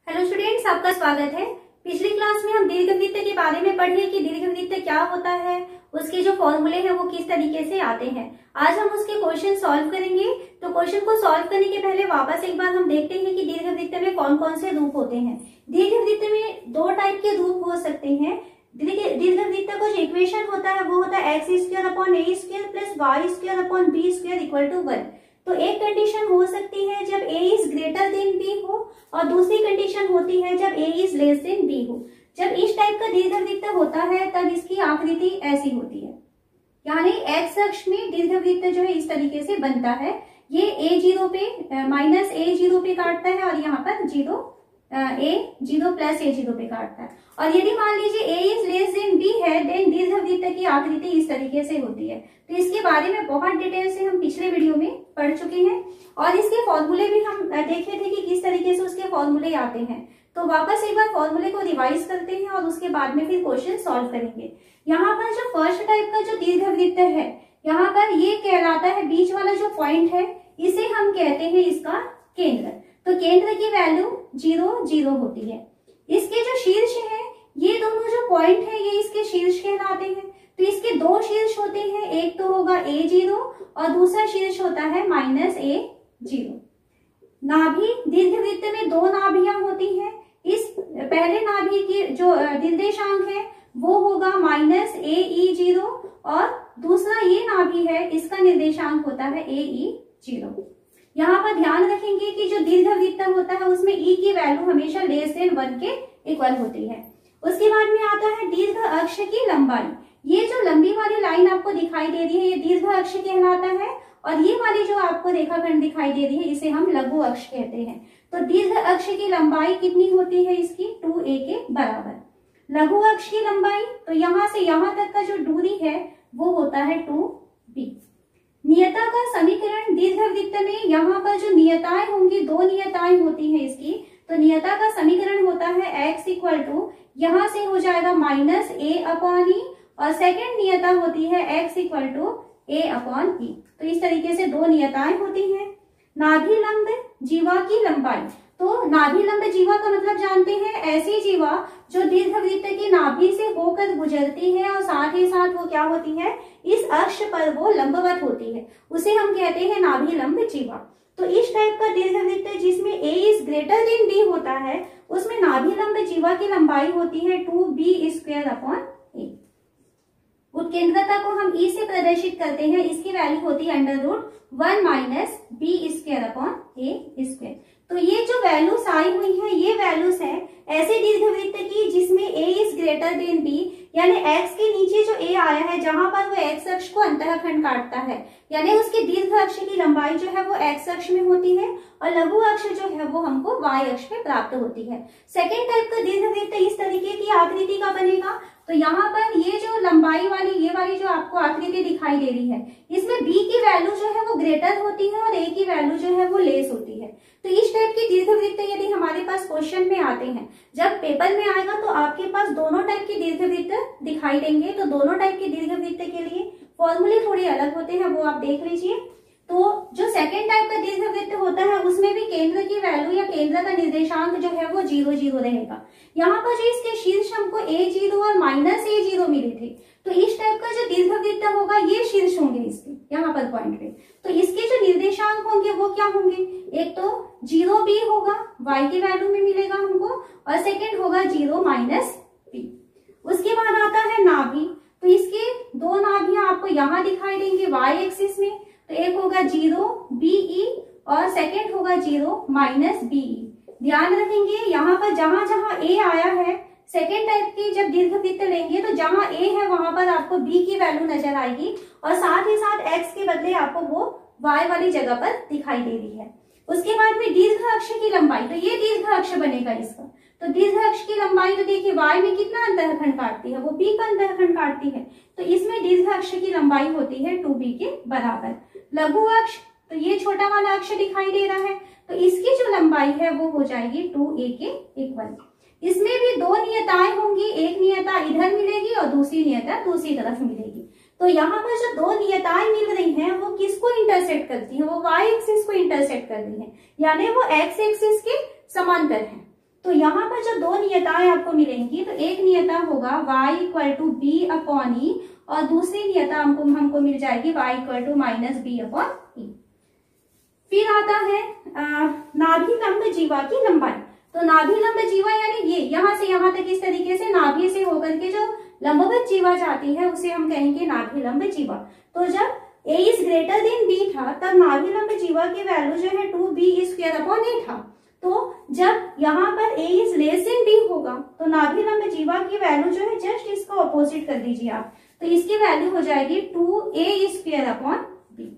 Hello students, आपका स्वागत है। पिछली क्लास में हम दीर्घवृत्त के बारे में पढ़े कि दीर्घवृत्त क्या होता है, उसके जो फॉर्मूले हैं वो किस तरीके से आते हैं। आज हम उसके क्वेश्चन सॉल्व करेंगे। तो क्वेश्चन को सॉल्व करने के पहले वापस एक बार हम देखते हैं कि दीर्घवृत्त में कौन कौन से रूप होते हैं। दीर्घवृत्त में दो टाइप के रूप हो सकते हैं। दीर्घवृत्त का जो इक्वेशन होता है वो होता है x² + y² + b² = 1। तो एक कंडीशन हो सकती है जब a is greater than b हो और दूसरी कंडीशन होती है जब a is less than b हो। जब इस टाइप का दीर्घवृत्त होता है तब इसकी आकृति ऐसी होती है, यानी x अक्ष में दीर्घवृत्त जो है इस तरीके से बनता है। ये a0 पे -a0 पे काटता है और यहाँ पर a0 + a0 पे काटता है। और यदि मान लीजिए a is less than b है, देन दीर्घवृत्त की आकृति इस तरीके से होती है। तो इसके बारे में बहुत डिटेल से हम पिछले वीडियो में पढ़ चुके हैं और इसके फॉर्मूले भी हम देखे थे कि किस तरीके से उसके फॉर्मूले आते हैं। तो वापस एक बार फॉर्मूले को रिवाइज करते हैं और उसके बाद में फिर क्वेश्चन सॉल्व करेंगे। यहाँ पर जो फर्स्ट टाइप का जो दीर्घवृत्त है, यहाँ पर ये कहलाता है, बीच वाला जो पॉइंट है इसे हम कहते हैं इसका केंद्र। तो केंद्र की वैल्यू 0 0 होती है। इसके जो शीर्ष है, ये दोनों जो पॉइंट है ये इसके शीर्ष कहलाते हैं। तो इसके दो शीर्ष होते हैं, एक तो होगा a0 और दूसरा शीर्ष होता है -a0। नाभि, दीर्घवृत्त में दो नाभियां होती हैं। इस पहले नाभि की जो निर्देशांक है वो होगा -ae0 और दूसरा ये नाभि है, इसका निर्देशांक होता है ae0। यहाँ पर ध्यान रखेंगे कि जो दीर्घवृत्त होता है उसमें e की वैल्यू हमेशा लेस देन 1 के इक्वल होती है। उसके बाद में आता है दीर्घ अक्ष की लंबाई। ये जो लंबी वाली लाइन आपको दिखाई दे रही है ये दीर्घ अक्ष कहलाता है और ये वाली जो आपको रेखाखंड दिखाई दे रही है इसे हम लघु अक्ष कहते हैं। तो दीर्घ अक्ष की लंबाई कितनी होती है इसकी? 2a के बराबर। लघु अक्ष की लंबाई, तो यहाँ से यहाँ तक का जो दूरी है वो होता है 2b। नियता का समीकरण, दीर्घवृत्त में यहाँ पर जो नियताएं होंगी, दो नियताएं होती हैं इसकी। तो नियता का समीकरण होता है x = यहाँ से हो जाएगा -a/e और सेकंड नियता होती है x = a/e। तो इस तरीके से दो नियताएं होती हैं। नाभि लंब जीवा की लंबाई, तो नाभि लंब जीवा का मतलब जानते हैं, ऐसी जीवा जो दीर्घवृत्त की नाभि से होकर गुजरती है और साथ ही साथ वो क्या होती है, इस अक्ष पर वो लंबवत होती है, उसे हम कहते हैं नाभि लंब जीवा। तो इस टाइप का दीर्घवृत्त जिसमें a is greater than b होता है उसमें नाभि लंब जीवा की लंबाई होती है 2b²/a। उत्केंद्रता को हम e से प्रदर्शित करते हैं, इसकी वैल्यू होती है √1 - b²/a²। तो ये जो वैल्यूज आई हुई है ये वैल्यूज है ऐसे दीर्घवृत्त की जिसमें a is greater than b, यानी x के नीचे जो a आया है जहां पर वो x अक्ष को अंतःखंड काटता है, यानी उसकी दीर्घ अक्ष की लंबाई जो है वो x अक्ष में होती है और लघु अक्ष जो है वो हमको y अक्ष पे प्राप्त होती है। सेकेंड टाइप का दीर्घवृत्त इस तरीके की आकृति का बनेगा। तो यहाँ पर ये जो लंबाई वाली, ये वाली जो आपको आकृति दिखाई दे रही है, इसमें b की वैल्यू जो है वो ग्रेटर होती है और a की वैल्यू जो है वो लेस होती है। तो इस टाइप की दीर्घवृत्त यदि हमारे पास क्वेश्चन में आते हैं, जब पेपर में आएगा तो आपके पास दोनों टाइप के दीर्घवृत्त दिखाई देंगे। तो दोनों टाइप के दीर्घवृत्त के लिए फॉर्मूले थोड़े अलग होते हैं, वो आप देख लीजिए। तो जो सेकेंड टाइप का दीर्घवृत्त होता है उसमें भी केंद्र की वैल्यू या केंद्र का निर्देशांक जो है वो 0 0 रहेगा। यहाँ पर जो इसके शीर्ष हमको a0 और -a0 मिले थे, तो इस टाइप का जो दीर्घवृत्त होगा ये शीर्ष होंगे इसके यहाँ पर पॉइंट पे। तो इसके जो निर्देशांक होंगे वो क्या होंगे, एक तो 0b होगा, y की वैल्यू में मिलेगा हमको, और सेकेंड होगा 0 - b। उसके बाद आता है नाभि। तो इसके दो नाभियां आपको यहाँ दिखाई देंगे y एक्सिस में। तो एक होगा 0be और सेकेंड होगा 0 - be। ध्यान रखेंगे यहाँ पर जहां जहां a आया है, सेकेंड टाइप की जब दीर्घवृत्त लेंगे तो जहां a है वहां पर आपको b की वैल्यू नजर आएगी और साथ ही साथ x के बदले आपको वो y वाली जगह पर दिखाई दे रही है। उसके बाद में दीर्घ अक्ष की लंबाई, तो ये दीर्घ अक्ष बनेगा इसका। तो दीर्घ अक्ष की लंबाई तो देखिए y में कितना अंतःखंड काटती है, वो b का अंतःखंड काटती है। तो इसमें दीर्घ अक्ष की लंबाई होती है 2b के बराबर। लघु अक्ष, तो ये छोटा वाला अक्ष दिखाई दे रहा है, तो इसकी जो लंबाई है वो हो जाएगी 2a के इक्वल। इसमें भी दो नियताएं होंगी, एक नियता इधर मिलेगी और दूसरी नियता दूसरी तरफ मिलेगी। तो यहाँ पर जो दो नियताएं मिल रही हैं वो किसको इंटरसेक्ट करती हैं, वो y एक्सिस को इंटरसेक्ट कर रही हैं, यानी वो x एक्सिस के समांतर हैं। तो यहाँ पर जो दो नियताएं आपको मिलेंगी, तो एक नियता होगा y equal to B upon E और दूसरी नियता हमको मिल जाएगी y equal to minus B upon E. फिर आता है नाभि लंब जीवा की लंबाई। तो नाभि लंब जीवा यानी ये यहाँ से यहाँ तक इस तरीके से नाभि से होकर के जो लंबवत जीवा जाती है उसे हम कहेंगे नाभि लंब जीवा। तो जब a is greater than b था तब नाभि लंब जीवा की वैल्यू जो है 2b स्क्वायर अपॉन a था। तो जब यहाँ पर a is less than b होगा तो नाभि लंब जीवा की वैल्यू जो है जस्ट इसका ऑपोजिट कर दीजिए आप, तो इसकी वैल्यू हो जाएगी 2a स्क्वायर अपॉन b।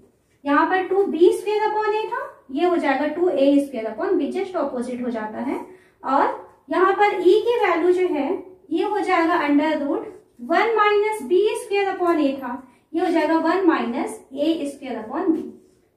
यहाँ पर 2b स्क्वायर अपॉन a था, ये हो जाएगा 2a square upon b, just opposite हो जाता है। और यहाँ पर e की वैल्यू जो है ये हो जाएगा under root 1 minus B square upon a था, ये हो जाएगा 1 minus a square upon b।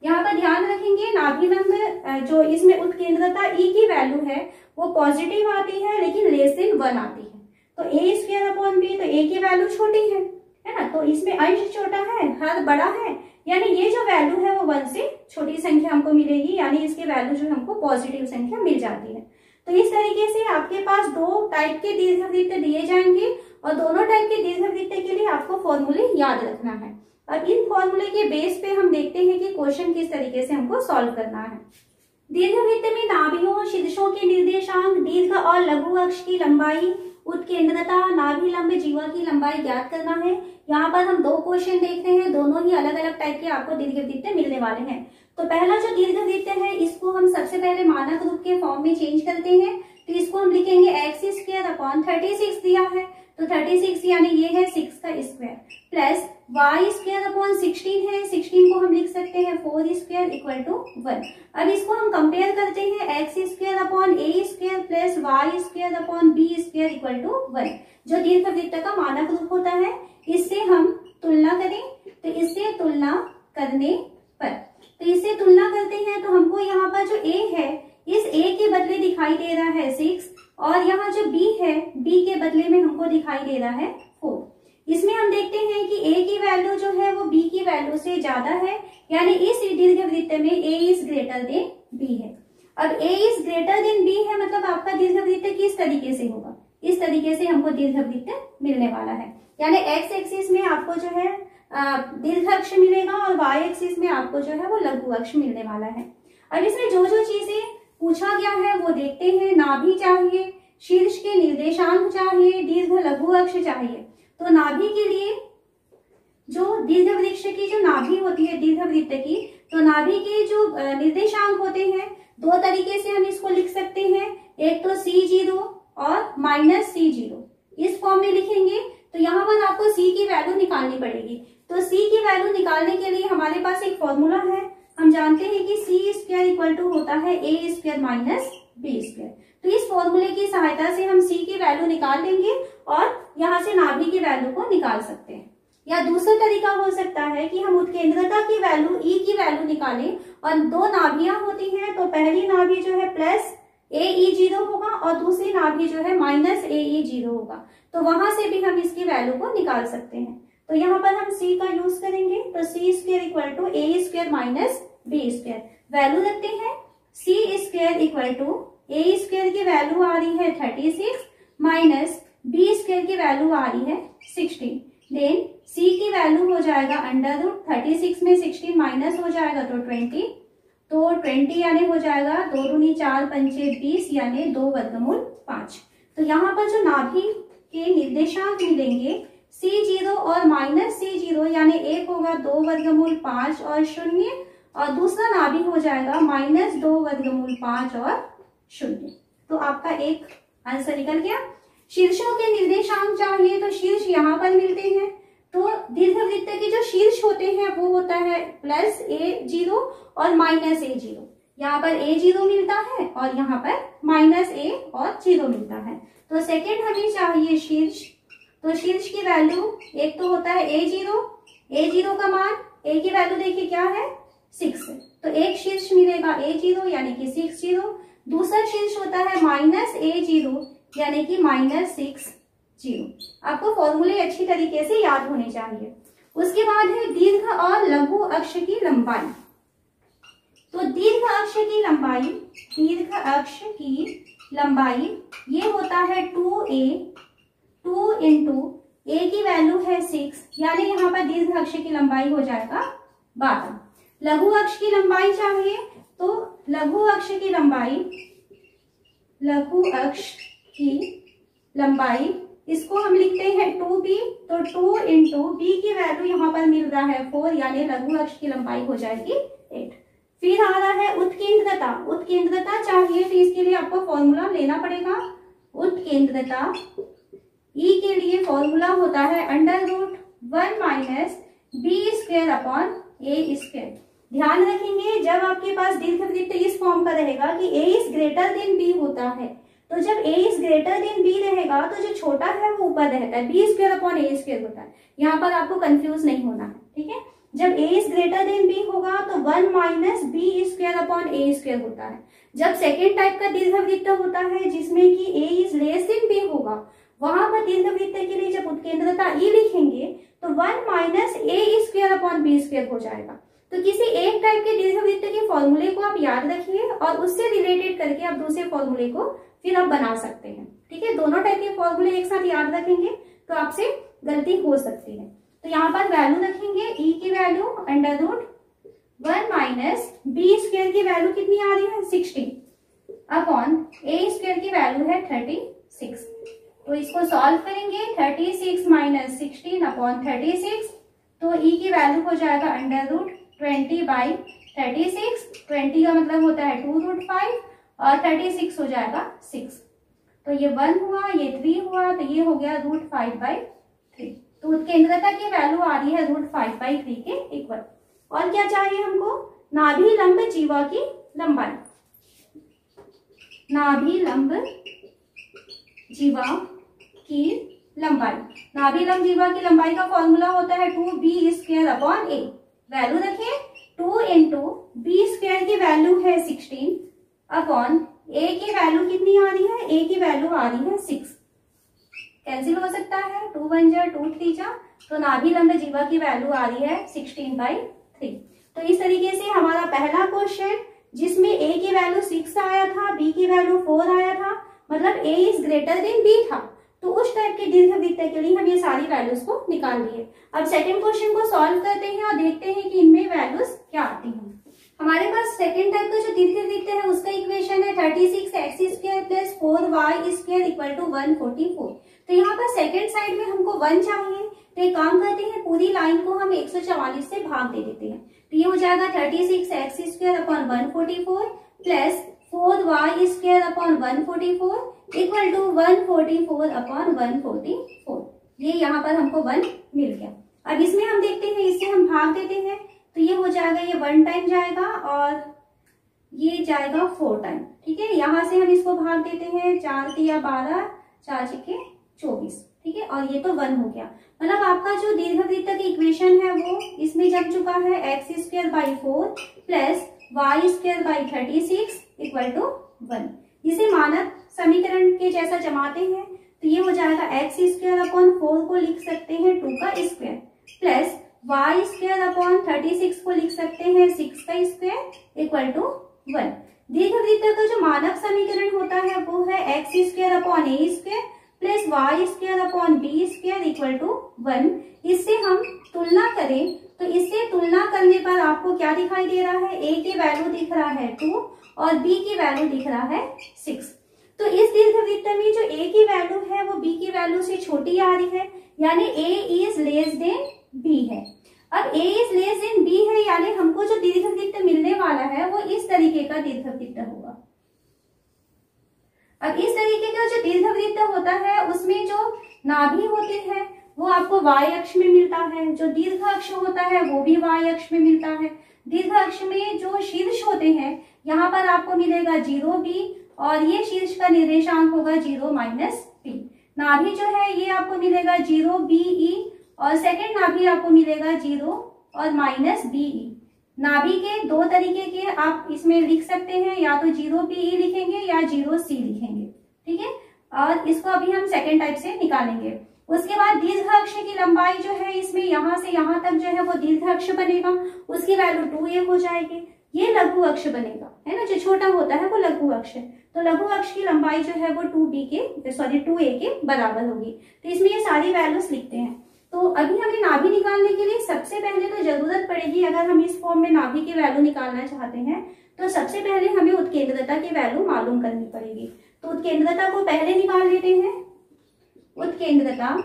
यहाँ पर ध्यान रखेंगे नाभि लंब जो इसमें उत्केंद्रता e की वैल्यू है वो पॉजिटिव आती है लेकिन लेस देन 1 आती है। तो a स्क्वायर अपॉन b, तो a की वैल्यू छोटी है ना, तो इसमें अंश छोटा है हर बड़ा है, यानी ये जो वैल्यू है वो 1 से छोटी संख्या हमको मिलेगी, यानी इसकी वैल्यू जो हमको पॉजिटिव संख्या मिल जाती है। तो इस तरीके से आपके पास दो टाइप के दीर्घवृत्त दिए जाएंगे और दोनों टाइप के दीर्घवृत्त के लिए आपको फॉर्मूले याद रखना है। अब इन फॉर्मूले के बेस पे हम देखते हैं कि क्वेश्चन किस तरीके से हमको सॉल्व करना है। दीर्घवृत्त में नाभियों, शीर्षों के निर्देशांक, दीर्घ और लघु अक्ष की लंबाई, उत्केंद्रता, नाभि लंब जीवा की लंबाई ज्ञात करना है। यहाँ पर हम दो क्वेश्चन देख रहे हैं, दोनों ही अलग अलग टाइप के आपको दीर्घवृत्त मिलने वाले हैं। तो पहला जो दीर्घवृत्त है इसको हम सबसे पहले मानक रूप के फॉर्म में चेंज करते हैं, तो इसको हम लिखेंगे x स्क्वायर अपॉन 36 दिया है, तो 36 यानी ये है 6 का square, plus y square upon 16 है, 16 को हम लिख सकते हैं 4 स्क्वायर इक्वल टू 1। अब इसको हम कंपेयर करते हैं x square upon a square plus y square upon b square equal to 1, जो दीर्घवृत्त का मानक रूप होता है। इससे हम तुलना करें, तो इससे तुलना करने पर, तो इससे तुलना करते हैं तो हमको यहाँ पर जो a है इस a के बदले दिखाई दे रहा है 6 और यहाँ जो b है b के बदले में हमको दिखाई दे रहा है 4। इसमें हम देखते हैं कि a की वैल्यू जो है वो b की वैल्यू से ज्यादा है, यानी इस दीर्घवृत्त में a is greater than b है। अब a is greater than b है मतलब आपका दीर्घवृत्त किस तरीके से होगा, इस तरीके से हमको दीर्घवृत्त मिलने वाला है, यानी x एक्सिस में आपको जो है दीर्घ अक्ष मिलेगा और y एक्सिस में आपको जो है वो लघु अक्ष मिलने वाला है। अब इसमें जो जो चीजें पूछा गया है वो देखते हैं। नाभि चाहिए, शीर्ष के निर्देशांक चाहिए, दीर्घ लघु अक्ष चाहिए। तो नाभि के लिए जो दीर्घवृत्त की जो नाभि होती है दीर्घवृत्त की, तो नाभि के जो निर्देशांक होते हैं दो तरीके से हम इसको लिख सकते हैं, एक तो C0 और माइनस C0, इस फॉर्म में लिखेंगे। तो यहाँ पर आपको C की वैल्यू निकालनी पड़ेगी, तो C की वैल्यू निकालने के लिए हमारे पास एक फॉर्मूला है, हम जानते हैं कि C स्क्वायर इक्वल टू होता है a square minus b square. तो इस फॉर्मूले की सहायता से हम C की वैल्यू निकाल लेंगे और यहाँ से नाभि की वैल्यू को निकाल सकते हैं। या दूसरा तरीका हो सकता है कि हम उत्केंद्रता की वैल्यू E की वैल्यू निकालें और दो नाभियां होती हैं, तो पहली नाभि जो है प्लस AE0 होगा और दूसरी नाभि जो है माइनस AE0 होगा, तो वहां से भी हम इसकी वैल्यू को निकाल सकते हैं। तो यहाँ पर हम C का यूज करेंगे, तो C square equal to a square minus b square, value रखते हैं C square equal to a square की वैल्यू आ रही है 36 माइनस b स्क्वायर की वैल्यू आ रही है 16, देन C की वैल्यू हो जाएगा अंडर रूट 36 में 16 माइनस हो जाएगा तो 20, तो 20 यानी हो जाएगा 2 दूनी 4 पंचे 20 यानी 2 वर्गमूल 5। तो यहाँ पर जो नाभि के निर्देशांक मिलेंगे C0 और माइनस C0, यानी एक होगा 2 वर्गमूल 5 और 0 और दूसरा नाभि हो जाएगा माइनस 2 वर्गमूल 5 और 0। तो आपका एक आंसर निकल गया। शीर्षों के निर्देशांक चाहिए, तो शीर्ष यहाँ पर मिलते हैं, तो दीर्घवृत्त के जो शीर्ष होते हैं वो होता है प्लस A0 और माइनस A0। यहाँ पर A0 मिलता है और यहाँ पर माइनस A और 0 मिलता है। तो सेकेंड हमें चाहिए शीर्ष, तो शीर्ष की वैल्यू एक तो होता है A0 का मान, A की वैल्यू देखिए क्या है 6, तो एक शीर्ष मिलेगा A0 यानी कि 6 0, दूसरा शीर्ष होता है माइनस A0 यानी कि माइनस 6 0। आपको फॉर्मूले अच्छी तरीके से याद होने चाहिए। उसके बाद है दीर्घ और लघु अक्ष की लंबाई। तो दीर्घ अक्ष की लंबाई, दीर्घ अक्ष की लंबाई ये होता है 2a, 2 इंटू a की वैल्यू है 6, यानी यहाँ पर दीर्घ अक्ष की लंबाई हो जाएगा 12। लघु अक्ष की लंबाई चाहिए तो लघु अक्ष की लंबाई इसको हम लिखते हैं 2b, तो 2 इंटू b की वैल्यू यहाँ पर मिल रहा है 4, यानी लघु अक्ष की लंबाई हो जाएगी 8। फिर आ रहा है उत्केंद्रता। उत्केंद्रता चाहिए तो इसके लिए आपको फॉर्मूला लेना पड़ेगा। उत्केंद्रता E के लिए फॉर्मूला होता है √1 माइनस बी स्क्वायर अपॉन ए स्क्वायर। ध्यान रखेंगे जब आपके पास दीर्घवृत्त इस फॉर्म का रहेगा कि a is greater than b होता है, तो जब a is greater than b रहेगा तो जो छोटा है वो ऊपर रहता है, बी स्क्वायर अपॉन ए स्क्वायर होता है। यहाँ पर आपको कंफ्यूज नहीं होना है, ठीक है। जब a is greater than b होगा तो 1 माइनस बी स्क्वायर अपॉन ए स्क्वायर होता है। जब सेकेंड टाइप का दीर्घवृत्त होता है जिसमें कि a is less than b होगा, वहां पर दीर्घवृत्त के लिए जब उत्केंद्रता E लिखेंगे तो 1 minus A square upon B square हो जाएगा। तो किसी एक टाइप के दीर्घवृत्त के फॉर्मूले को आप याद रखिए और उससे रिलेटेड करके आप दूसरे फॉर्मूले को फिर आप बना सकते हैं, ठीक है। दोनों टाइप के फॉर्मूले एक साथ याद रखेंगे तो आपसे गलती हो सकती है। तो यहाँ पर वैल्यू रखेंगे E की वैल्यू √1 माइनस बी स्क्वायर की वैल्यू कितनी आ रही है 16 अपॉन ए स्क्वायर की वैल्यू है 36। तो इसको सॉल्व करेंगे 36 माइनस 16 अपॉन 36, तो E की वैल्यू हो जाएगा √20/36। 20 का मतलब होता है 2√5 और 36 हो जाएगा 6। तो ये 1 हुआ, ये 3 हुआ, तो ये हो गया √5/3। तो उत्केंद्रता की वैल्यू आ रही है √5/3 के इक्वल। और क्या चाहिए हमको? नाभि लंब जीवा की लंबाई। नाभि लंब जीवा की लंबाई, नाभि लंब जीवा की लंबाई का फॉर्मूला होता है 2b square upon a। Value रखिए 2 इंटू बी स्क्वायर की वैल्यू है 16 अपॉन a की वैल्यू कितनी आ रही है? a की वैल्यू आ रही है 6। कैंसिल हो सकता है, 2 1 जा 2 3 जा, तो नाभि लंब जीवा की वैल्यू आ रही है 16/3। तो इस तरीके से हमारा पहला क्वेश्चन जिसमें a की वैल्यू 6 आया था, b की वैल्यू 4 आया था, मतलब a is greater than b था, तो उस टाइप के दीर्घवृत्त के लिए हम ये सारी वैल्यूज को निकाल लिए। अब सेकंड क्वेश्चन को सॉल्व करते हैं और देखते हैं कि इनमें वैल्यूज क्या आती हैं। हमारे पास सेकंड टाइप का जो दीर्घवृत्त है उसका इक्वेशन है 36x² plus 4y² equal to 144। तो यहाँ पर सेकंड साइड में हमको 1 चाहिए, तो एक काम करते हैं पूरी लाइन को हम 144 से भाग दे देते हैं। तो ये हो जाएगा 36x² upon 144 plus 4y² upon 144 equal to 144 upon 144। ये यहाँ पर हमको 1 मिल गया। अब इसमें हम देखते हैं, इससे हम भाग देते हैं, तो ये हो जाएगा, ये 1 टाइम जाएगा और ये जाएगा 4 टाइम, ठीक है। यहाँ से हम इसको भाग देते हैं, 4 3 12, 4 6 24, ठीक है। और ये तो 1 हो गया, मतलब आपका जो दीर्घवृत्त की इक्वेशन है वो इसमें जम चुका है x²/4 plus y²/36 equal to 1। इसे मानक समीकरण के जैसा जमाते हैं तो ये हो जाएगा x² अपॉन 4 को लिख सकते हैं 2 का स्क्वायर प्लस y² अपॉन 36 को लिख सकते हैं 6 का स्क्वायर इक्वल टू 1। दीर्घवृत्त का जो मानक समीकरण होता है वो है x² upon a² plus y² upon b² equal to 1। इससे हम तुलना करें तो इससे तुलना करने पर आपको क्या दिखाई दे रहा है? a की वैल्यू दिख रहा है 2 और b की वैल्यू दिख रहा है 6। तो इस दीर्घवृत्त में जो a की वैल्यू है वो b की वैल्यू से छोटी आ रही है, यानी a is less than b है। अब a is less than b है, यानी हमको जो दीर्घवृत्त मिलने वाला है वो इस तरीके का दीर्घवृत्त होगा। अब इस तरीके का जो दीर्घवृत्त होता है उसमें जो नाभि होती है वो आपको y अक्ष में मिलता है, जो दीर्घ अक्ष होता है वो भी y अक्ष में मिलता है। दीर्घ अक्ष में जो शीर्ष होते हैं यहाँ पर आपको मिलेगा 0b और ये शीर्ष का निर्देशांक होगा 0 - b। नाभि जो है ये आपको मिलेगा 0be और सेकंड नाभि आपको मिलेगा 0 और -be। नाभि के 2 तरीके के आप इसमें लिख सकते हैं, या तो 0be लिखेंगे या 0c लिखेंगे, ठीक है। और इसको अभी हम सेकंड टाइप से निकालेंगे। उसके बाद दीर्घ अक्ष की लंबाई जो है इसमें यहाँ से यहाँ तक जो है वो दीर्घ अक्ष बनेगा, उसकी वैल्यू 2a हो जाएगी। ये लघु अक्ष बनेगा, है ना, जो छोटा होता है वो लघु अक्ष है। तो लघु अक्ष की लंबाई जो है वो 2a के बराबर होगी। तो इसमें ये सारी वैल्यूज लिखते हैं। तो अभी हमें नाभि निकालने के लिए सबसे पहले तो जरूरत पड़ेगी, अगर हम इस फॉर्म में नाभि की वैल्यू निकालना चाहते हैं तो सबसे पहले हमें उत्केंद्रता की वैल्यू मालूम करनी पड़ेगी। तो उत्केंद्रता को पहले निकाल लेते हैं। उत्केंद्रता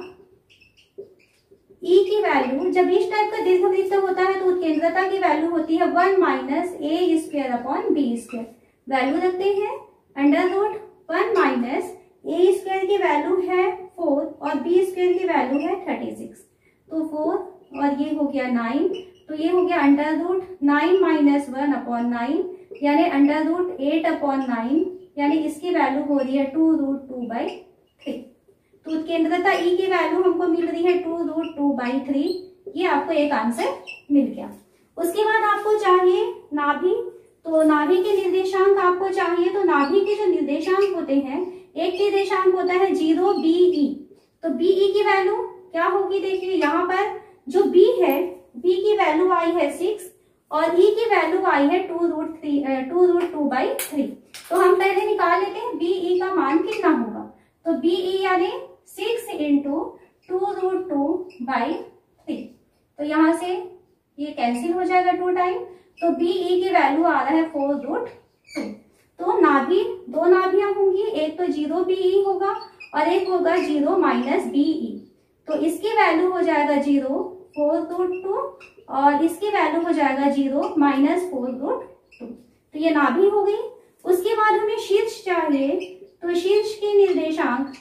E की वैल्यू, जब इस टाइप का दीर्घवृत्त होता है तो उत्केंद्रता की वैल्यू होती है 1 minus A square upon B square. Value रखते हैं √1 माइनस ए स्क्वायर की वैल्यू है 4 और बी स्क्वायर की वैल्यू है 36। तो 4 और ये हो गया 9, तो ये हो गया √9 माइनस 1 अपॉन 9 यानी √8 अपॉन 9, यानी इसकी वैल्यू हो रही है 2√2/3। तो उत्केंद्रता E की वैल्यू हमको मिल रही है 2√2/3। ये आपको एक आंसर मिल गया। उसके बाद आपको चाहिए नाभि। तो नाभि के निर्देशांक आपको चाहिए। तो नाभि के जो निर्देशांक होते हैं, एक निर्देशांक होता है 0 BE। तो BE की वैल्यू क्या होगी, देखिए यहाँ पर जो B है, B की वैल्यू आई है 6 और E की वैल्यू आई है 2√2/3। तो हम पहले निकाल लेते हैं BE का मान कितना होगा। तो BE यानी 6 × 2√2/3। तो यहाँ से ये कैंसिल हो जाएगा 2 टाइम। तो BE की वैल्यू आ रहा है 4√2। तो नाभि, दो नाभियां होंगी, एक तो 0 BE होगा और एक होगा 0 माइनस BE। तो इसकी वैल्यू हो जाएगा 0 4√2 और इसकी वैल्यू हो जाएगा 0 माइनस 4√2। तो ये नाभि हो गई। उसके बाद हमें शीर्ष चाहिए। तो शीर्ष के निर्देशांक,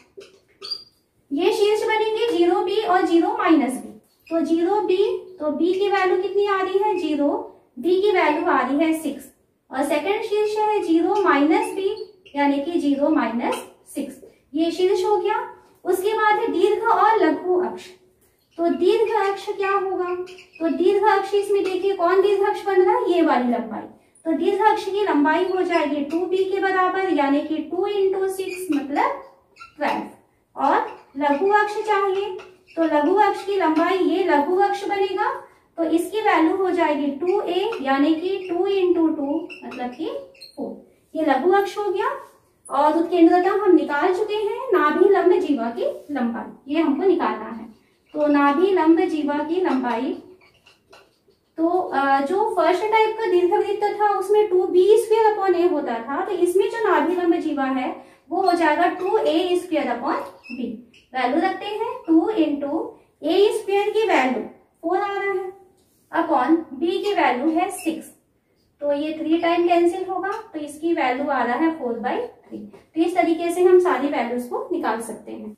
ये शीर्ष बनेंगे 0B और 0 माइनस B। तो 0B, तो B की वैल्यू कितनी आ रही है 0, B की वैल्यू आ रही है 6 और सेकंड शीर्ष है 0 माइनस B यानी कि 0 माइनस 6। ये शीर्ष हो गया। उसके बाद है दीर्घ और लघु अक्ष। तो दीर्घ अक्ष क्या होगा। तो दीर्घ अक्ष, इसमें देखिए कौन दीर्घ अक्ष बन रहा है, ये वाली लंबाई। तो दीर्घ अक्ष की लंबाई हो जाएगी 2B के बराबर यानी कि 2 × 6 मतलब 12। और लघु अक्ष चाहिए। तो लघु अक्ष की लंबाई, ये लघु अक्ष बनेगा तो इसकी वैल्यू हो जाएगी 2A यानी कि 2 × 2 मतलब कि 4। ये लघु अक्ष हो गया। और उत्केंद्रता हम निकाल चुके हैं। नाभि लंब जीवा की लंबाई ये हमको निकालना है। तो नाभि लंब जीवा की लंबाई, तो जो फर्स्ट टाइप का दीर्घवृत्त था उसमें 2B² होता था। तो इसमें जो नाभि लंब जीवा है वो हो जाएगा 2A²/B। वैल्यू रखते हैं 2 × A² की वैल्यू 4 आ रहा है अपॉन B की वैल्यू है 6। तो ये 3 टाइम कैंसिल होगा तो इसकी वैल्यू आ रहा है 4/3। तो इस तरीके से हम सारी वैल्यूज को निकाल सकते हैं।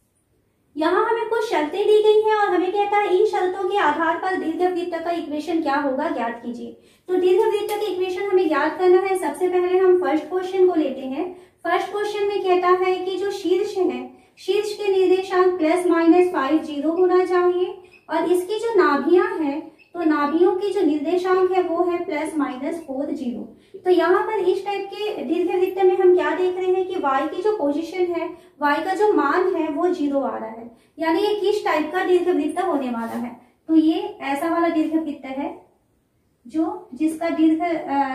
यहाँ हमें कुछ शर्तें दी गई हैं और हमें कहता है इन शर्तों के आधार पर दीर्घवृत्त का इक्वेशन क्या होगा ज्ञात कीजिए। तो दीर्घवृत्त का इक्वेशन हमें ज्ञात करना है। सबसे पहले हम फर्स्ट क्वेश्चन को लेते हैं। फर्स्ट क्वेश्चन में कहता है कि जो शीर्ष है, शीर्ष के निर्देशांक +-5 0 होना चाहिए और इसकी जो नाभियां हैं तो नाभियों की जो निर्देशांक है वो है +-4 0। तो यहाँ पर इस टाइप के दीर्घवृत्त में हम क्या देख रहे हैं कि y की जो पोजीशन है, y का जो मान है वो 0 आ रहा है, यानी ये किस टाइप का दीर्घवृत्त होने वाला है। तो ये ऐसा वाला दीर्घवृत्त है जिसका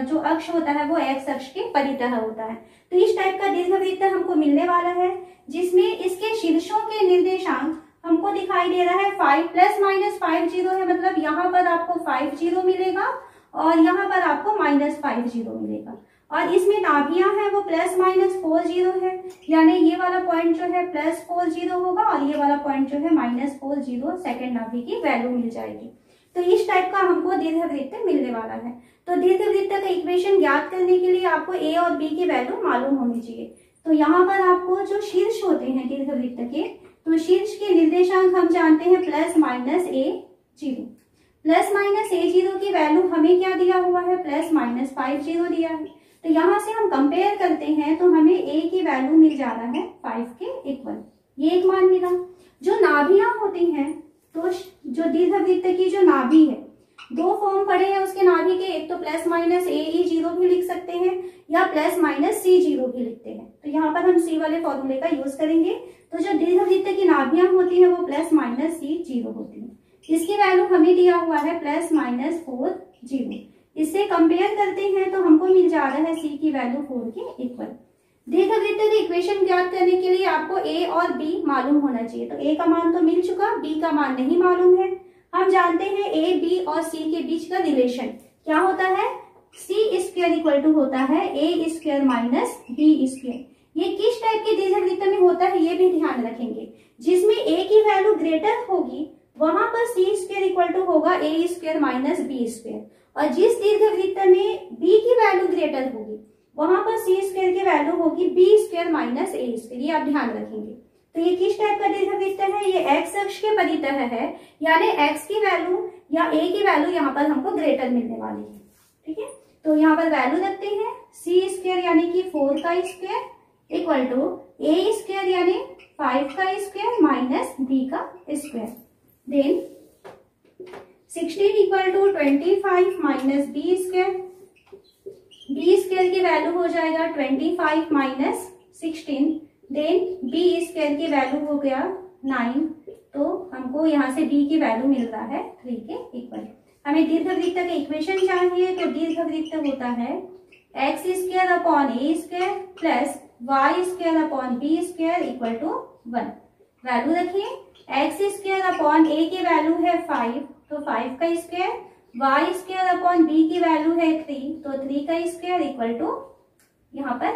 जो अक्ष होता है वो x अक्ष के परितः होता है। तो इस टाइप का दीर्घवृत्त हमको मिलने वाला है जिसमें इसके शीर्षों के निर्देशांक हमको दिखाई दे रहा है 5 +-5 0 है, मतलब यहाँ पर आपको 5 0 मिलेगा और यहाँ पर आपको -5 0 मिलेगा। और इसमें नाभियां हैं वो +-4 0 है, यानी ये वाला पॉइंट जो है +4 0 होगा और ये वाला पॉइंट जो है -4 0 सेकेंड नाभि की वैल्यू मिल जाएगी। तो इस टाइप का हमको दीर्घवृत्त मिलने वाला है। तो दीर्घवृत्त का इक्वेशन ज्ञात करने के लिए आपको ए और बी की वैल्यू मालूम होनी चाहिए। तो यहाँ पर आपको जो शीर्ष होते हैं दीर्घवृत्त के, तो शीर्ष के निर्देशांक हम जानते हैं +-a0। +-a0 की वैल्यू हमें क्या दिया हुआ है, +-5 0 दिया है। तो यहाँ से हम कंपेयर करते हैं तो हमें a की वैल्यू मिल जा रहा है 5 के इक्वल, ये एक मान मिला। जो नाभियां होती हैं, तो जो दीर्घवृत्त की जो नाभि है, दो फॉर्म पड़े हैं उसके नाभि के, एक तो +-ae0 भी लिख सकते हैं या +-c0 भी लिखते हैं। तो यहाँ पर हम c वाले फॉर्मूले का यूज करेंगे। तो जो दीर्घवृत्त की नाभियां होती है वो +-c0 होती है। इसकी वैल्यू हमें दिया हुआ है +-4 0। इससे कंपेयर करते हैं तो हमको मिल जा रहा है सी की वैल्यू 4 के इक्वल। दीर्घवृत्त की इक्वेशन ज्ञात करने के लिए आपको ए और बी मालूम होना चाहिए। तो ए का मान तो मिल चुका, बी का मान नहीं मालूम है। हम जानते हैं ए बी और सी के बीच का रिलेशन क्या होता है, सी स्क्वायर इक्वल टू होता है A square minus B square. ये किस टाइप के दीर्घवृत्त में होता है ये भी ध्यान रखेंगे। जिसमें ए की वैल्यू ग्रेटर होगी वहां पर सी स्क्वायर इक्वल टू होगा ए स्क्वायर माइनस बी स्क्वायर, और जिस दीर्घवृत्त में बी की वैल्यू ग्रेटर होगी वहां पर सी स्क्वायर की वैल्यू होगी B square minus A square. ये आप ध्यान रखेंगे। तो ये किस टाइप का दीर्घवृत्त है, ये एक्स अक्ष के परितः है, यानी एक्स की वैल्यू या ए की वैल्यू यहाँ पर हमको ग्रेटर मिलने वाली है। ठीक है, तो यहाँ पर वैल्यू रखते हैं सी स्क्वायर यानी कि 4 का square equal to A square यानी 5 का स्क्वायर माइनस बी का square. Then 16 equal to 25 minus B square. B square की वैल्यू हो जाएगा 25 माइनस 16। देन बी स्क्वायर की वैल्यू हो गया 9। तो हमको यहाँ से बी की वैल्यू मिल रहा है 3 के इक्वल। हमें दीर्घवृत्त का इक्वेशन चाहिए, तो दीर्घवृत्त होता है x square upon A square plus Y square upon B square equal to 1। Value रखिए, एक्स स्क्वायर अपॉन ए की वैल्यू है 5, तो 5 का स्क्वायर, वाई स्क्वायर अपॉन बी की वैल्यू है 3, तो 3 का स्क्वायर इक्वल टू यहाँ पर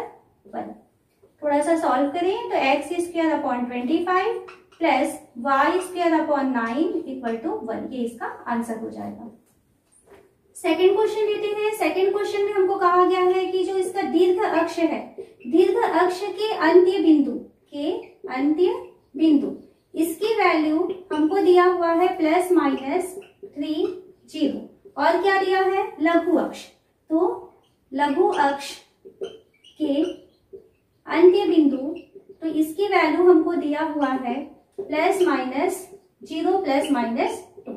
1। थोड़ा सा सॉल्व करें तो X square upon 25 plus Y square upon 9 equal to 1, ये इसका आंसर हो जाएगा। सेकेंड क्वेश्चन लेते हैं। सेकेंड क्वेश्चन में हमको कहा गया है कि जो इसका दीर्घ अक्ष है, दीर्घ अक्ष के अंत्य बिंदु इसकी वैल्यू हमको दिया हुआ है प्लस माइनस 3 0, और क्या दिया है लघु अक्ष। तो लघु अक्ष के अंत्य बिंदु, तो इसकी वैल्यू हमको दिया हुआ है प्लस माइनस 0 प्लस माइनस 2।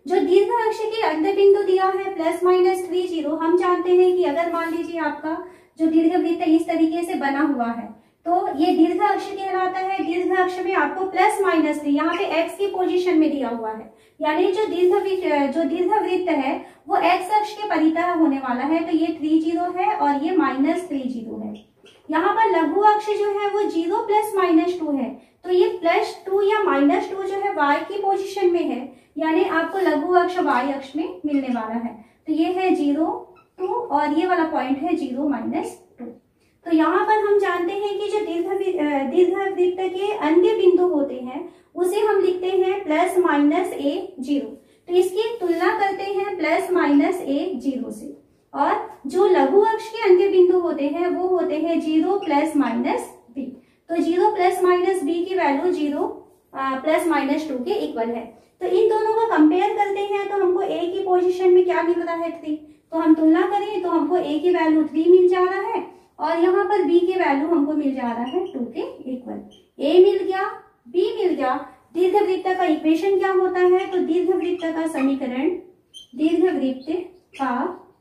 जो दीर्घ अक्ष के अंत्य बिंदु दिया है प्लस माइनस 3 0, हम जानते हैं कि अगर मान लीजिए आपका जो दीर्घवृत्त इस तरीके से बना हुआ है तो ये दीर्घ अक्ष कहलाता है। दीर्घ अक्ष में आपको प्लस माइनस 3 यहाँ पे एक्स की पोजीशन में दिया हुआ है, यानी जो दीर्घवृत्त है वो एक्स अक्ष के परितः होने वाला है। तो ये 3 0 है और ये माइनस 3 0 है। यहाँ पर लघु अक्ष जो है वो 0 प्लस माइनस 2 है, तो ये प्लस 2 या माइनस 2 जो है वाई की पोजीशन में है, यानी आपको लघु अक्ष वाई अक्ष में मिलने वाला है। तो ये है 0 2 और ये वाला पॉइंट है 0 माइनस 2। तो यहाँ पर हम जानते हैं कि जो दीर्घवृत्त के अंत्य बिंदु होते हैं उसे हम लिखते हैं प्लस माइनस a 0। तो इसकी तुलना करते हैं प्लस माइनस a 0 से, और जो लघु अक्ष के अंत्य बिंदु होते हैं वो होते हैं 0 प्लस माइनस b। तो 0 प्लस माइनस b की वैल्यू 0 प्लस माइनस 2 के इक्वल है। तो इन दोनों को कंपेयर करते हैं तो हमको a की पोजीशन में क्या मिल रहा है 3, तो हम तुलना करें तो हमको a की वैल्यू 3 मिल जा रहा है और यहाँ पर b की वैल्यू हमको मिल जा रहा है 2 के इक्वल। a मिल गया, b मिल गया। दीर्घवृत्त का इक्वेशन क्या होता है, तो दीर्घवृत्त का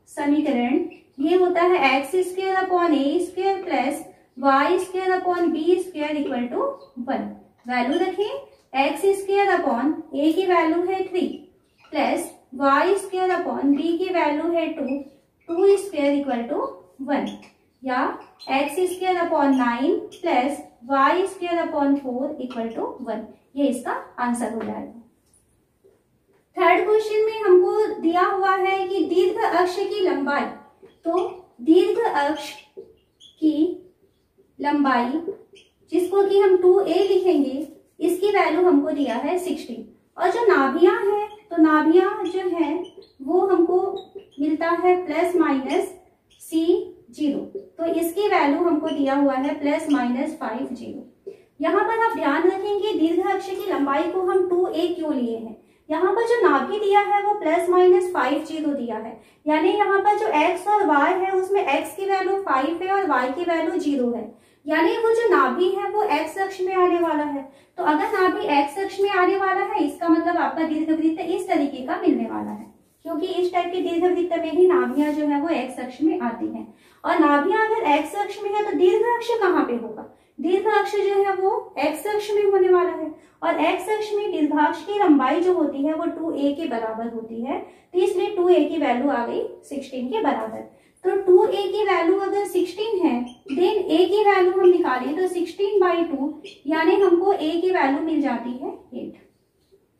समीकरण ये होता है x square upon A square plus Y square upon B square equal to 1। Value रखें, एक्स स्क्वायर अपॉन ए की वैल्यू है 3 plus Y square upon B की वैल्यू है 2 स्क्वायर इक्वल टू 1, या X square upon 9 plus Y square upon 4 equal to 1। ये इसका answer हो जाएगा। थर्ड क्वेश्चन में हमको दिया हुआ है कि दीर्घ अक्ष की लंबाई, तो दीर्घ अक्ष की लंबाई जिसको कि हम 2a लिखेंगे, इसकी वैल्यू हमको दिया है 60। और जो नाभियां हैं, तो नाभियां जो है वो हमको मिलता है प्लस माइनस c 0, तो इसकी वैल्यू हमको दिया हुआ है प्लस माइनस 5 0। यहाँ पर आप ध्यान रखेंगे दीर्घ अक्ष की लंबाई को हम 2a क्यों लिए हैं। यहाँ पर जो नाभि दिया है वो प्लस माइनस 5 0 दिया है, यानी यहाँ पर जो x और y है उसमें x की वैल्यू 5 है और y की वैल्यू 0 है, यानी वो जो नाभि है वो x अक्ष में आने वाला है। तो अगर नाभि x अक्ष में आने वाला है इसका मतलब आपका दीर्घवृत्त इस तरीके का मिलने वाला है, क्योंकि इस टाइप के दीर्घवृत्त में ही नाभियां जो है वो x अक्ष में आती हैं। और नाभियां अगर x अक्ष में है तो दीर्घ अक्ष कहाँ पे होगा, दीर्घाक्ष जो है वो एक्स अक्ष में होने वाला है, और एक्स अक्ष में दीर्घाक्ष की लंबाई जो होती है वो 2a के बराबर होती है, तो इसलिए 2a की वैल्यू आ गई 16 के बराबर। तो 2a की वैल्यू अगर 16 है, देन a की वैल्यू हम निकालें तो 16/2, यानी हमको a की वैल्यू मिल जाती है 8।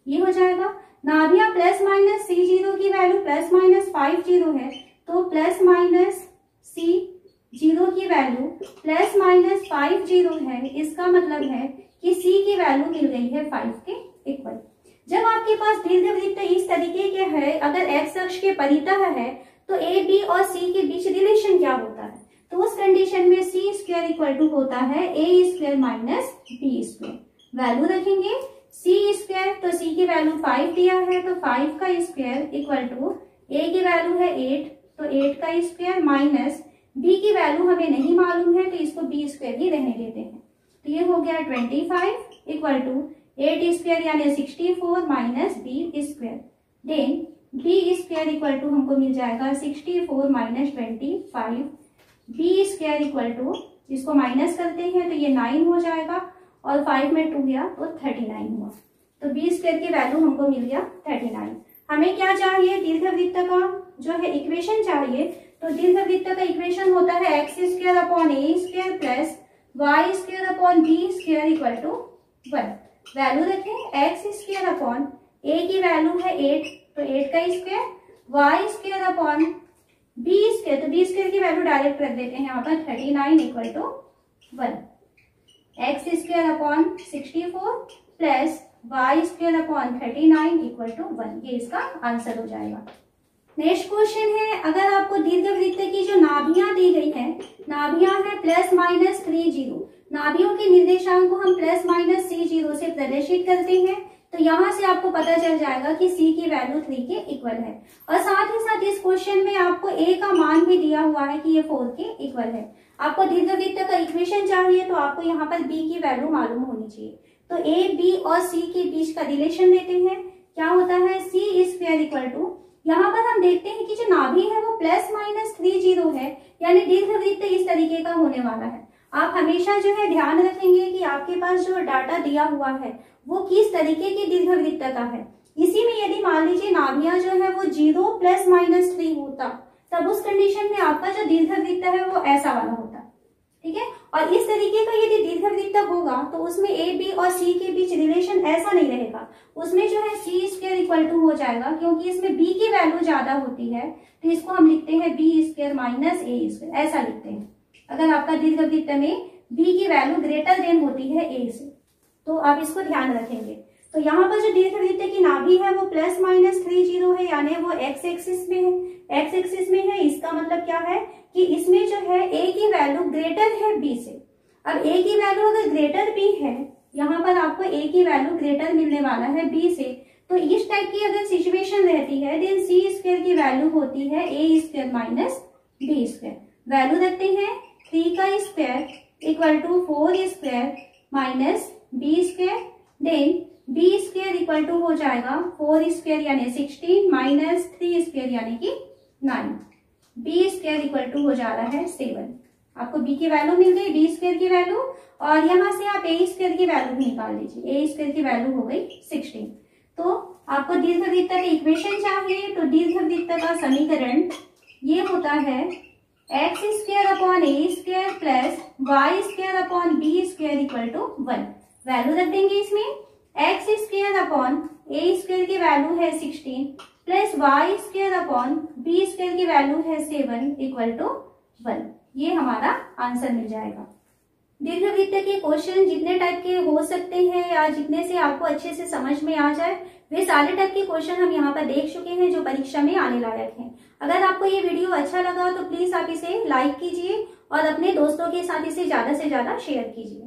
ये हो जाएगा। नाभियां प्लस माइनस C0 की वैल्यू प्लस माइनस 50 है, तो प्लस माइनस C0 की वैल्यू प्लस माइनस 50 है। इसका मतलब है कि C की वैल्यू मिल गई है 5 के इक्वल। जब आपके पास दीर्घवृत्त इस तरीके के है, अगर एक्स अक्ष के परितः है, तो ए बी और सी के बीच रिलेशन क्या होता है? तो उस कंडीशन में सी स्क्वायर इक्वल टू होता है A square minus B square. Value रखेंगे सी स्क्वायर, तो सी की वैल्यू 5 दिया है, तो 5 का स्क्वायर इक्वल टू ए की वैल्यू है 8, तो 8 का स्क्वायर माइनस बी की वैल्यू हमें नहीं मालूम है, तो इसको बी स्क्वायर ही रहने देते हैं। तो ये हो गया 25 इक्वल टू 8 स्क्वायर यानी 64 minus B square. Then B square equal to हमको मिल जाएगा 64 minus 25। B square equal to, इसको माइनस करते हैं तो ये 9 हो जाएगा, और 5 में 2 गया तो 39 हुआ। तो बी स्क्वायर की वैल्यू हमको मिल गया 39। हमें क्या चाहिए? दीर्घवृत्त का जो है इक्वेशन चाहिए। तो दीर्घवृत्त का इक्वेशन होता है x square upon A square plus Y square upon B square equal to 1। Value रखें एक्स स्क्वायर अपॉन ए की वैल्यू है 8, तो 8 का स्क्वायर, Y square upon B square, तो बी स्क्वायर की वैल्यू डायरेक्ट रख देते हैं यहाँ पर 39 equal to 1। X square upon 64 plus Y square upon 39 equal to 1। ये इसका आंसर हो जाएगा। नेक्स्ट क्वेश्चन है, अगर आपको दीर्घवृत्त की जो नाभियां दी गई है, नाभियां है प्लस माइनस 30, नाभियों के निर्देशांक को हम प्लस माइनस C0 से प्रदर्शित करते हैं, तो यहाँ से आपको पता चल जाएगा कि C की वैल्यू 3 के इक्वल है। और साथ ही साथ इस क्वेश्चन में आपको A का मान भी दिया हुआ है कि ये 4 के इक्वल है। आपको दीर्घवृत्त का इक्वेशन चाहिए, तो आपको यहाँ पर B की वैल्यू मालूम होनी चाहिए। तो A, B और C के बीच का रिलेशन देते हैं, क्या होता है? C स्क्वायर इक्वल टू, यहाँ पर हम देखते हैं कि जो नाभि है वो प्लस माइनस 30 है, यानी दीर्घवृत्त इस तरीके का होने वाला है। आप हमेशा जो है ध्यान रखेंगे कि आपके पास जो डाटा दिया हुआ है वो किस तरीके की दीर्घवृत्त का है। इसी में यदि मान लीजिए नाभियां जो है वो 0 प्लस माइनस 3 होता, तब उस कंडीशन में आपका जो दीर्घवृत्त है वो ऐसा वाला होता, ठीक है। और इस तरीके का यदि दीर्घवृत्त होगा तो उसमें ए, बी और सी के बीच रिलेशन ऐसा नहीं रहेगा, उसमें जो है सी स्क्वायर इक्वल टू हो जाएगा, क्योंकि इसमें बी की वैल्यू ज्यादा होती है, तो इसको हम लिखते हैं B square minus A square, ऐसा लिखते हैं। अगर आपका दीर्घवृत्त में बी की वैल्यू ग्रेटर देन होती है ए से, तो आप इसको ध्यान रखेंगे। तो यहाँ पर जो दीर्घवृत्त की नाभि है वो प्लस माइनस 30 है, यानी वो एक्स एक्सिस में है, एक्स एक्सिस में है। इसका मतलब क्या है कि इसमें जो है ए की वैल्यू ग्रेटर है बी से। अब ए की वैल्यू अगर ग्रेटर बी है, यहाँ पर आपको ए की वैल्यू ग्रेटर मिलने वाला है बी से, तो इस टाइप की अगर सिचुएशन रहती है, देन सी स्क्वायर की वैल्यू होती है A square minus B square. Value रखते हैं 3 का square equal to 4 square minus B square, then B square equal to हो जाएगा 4 स्क्वायर यानी 16 माइनस 3 स्क्वायर यानी कि 9। बी स्क्वायर इक्वल टू हो जा रहा है 7। आपको बी की वैल्यू मिल गई, बी स्क्वायर की वैल्यू, और यहाँ से आप ए स्क्वायर की वैल्यू भी निकाल लीजिए। ए स्क्वायर की वैल्यू हो गई 16। तो आपको दीर्घवृत्त का इक्वेशन चाहिए, तो दीर्घवृत्त का समीकरण ये होता है x square upon A square plus Y square upon B square equal to 1। Value रख देंगे इसमें, एक्स स्क्वायर अपॉन ए स्क्वायर की वैल्यू है 16 plus Y square upon B square की वैल्यू है 7 इक्वल टू 1। ये हमारा आंसर मिल जाएगा। दीर्घवृत्त के क्वेश्चन जितने टाइप के हो सकते हैं या जितने से आपको अच्छे से समझ में आ जाए, वे सारे टाइप के क्वेश्चन हम यहाँ पर देख चुके हैं जो परीक्षा में आने लायक हैं। अगर आपको ये वीडियो अच्छा लगा तो प्लीज आप इसे लाइक कीजिए और अपने दोस्तों के साथ इसे ज्यादा से ज्यादा शेयर कीजिए।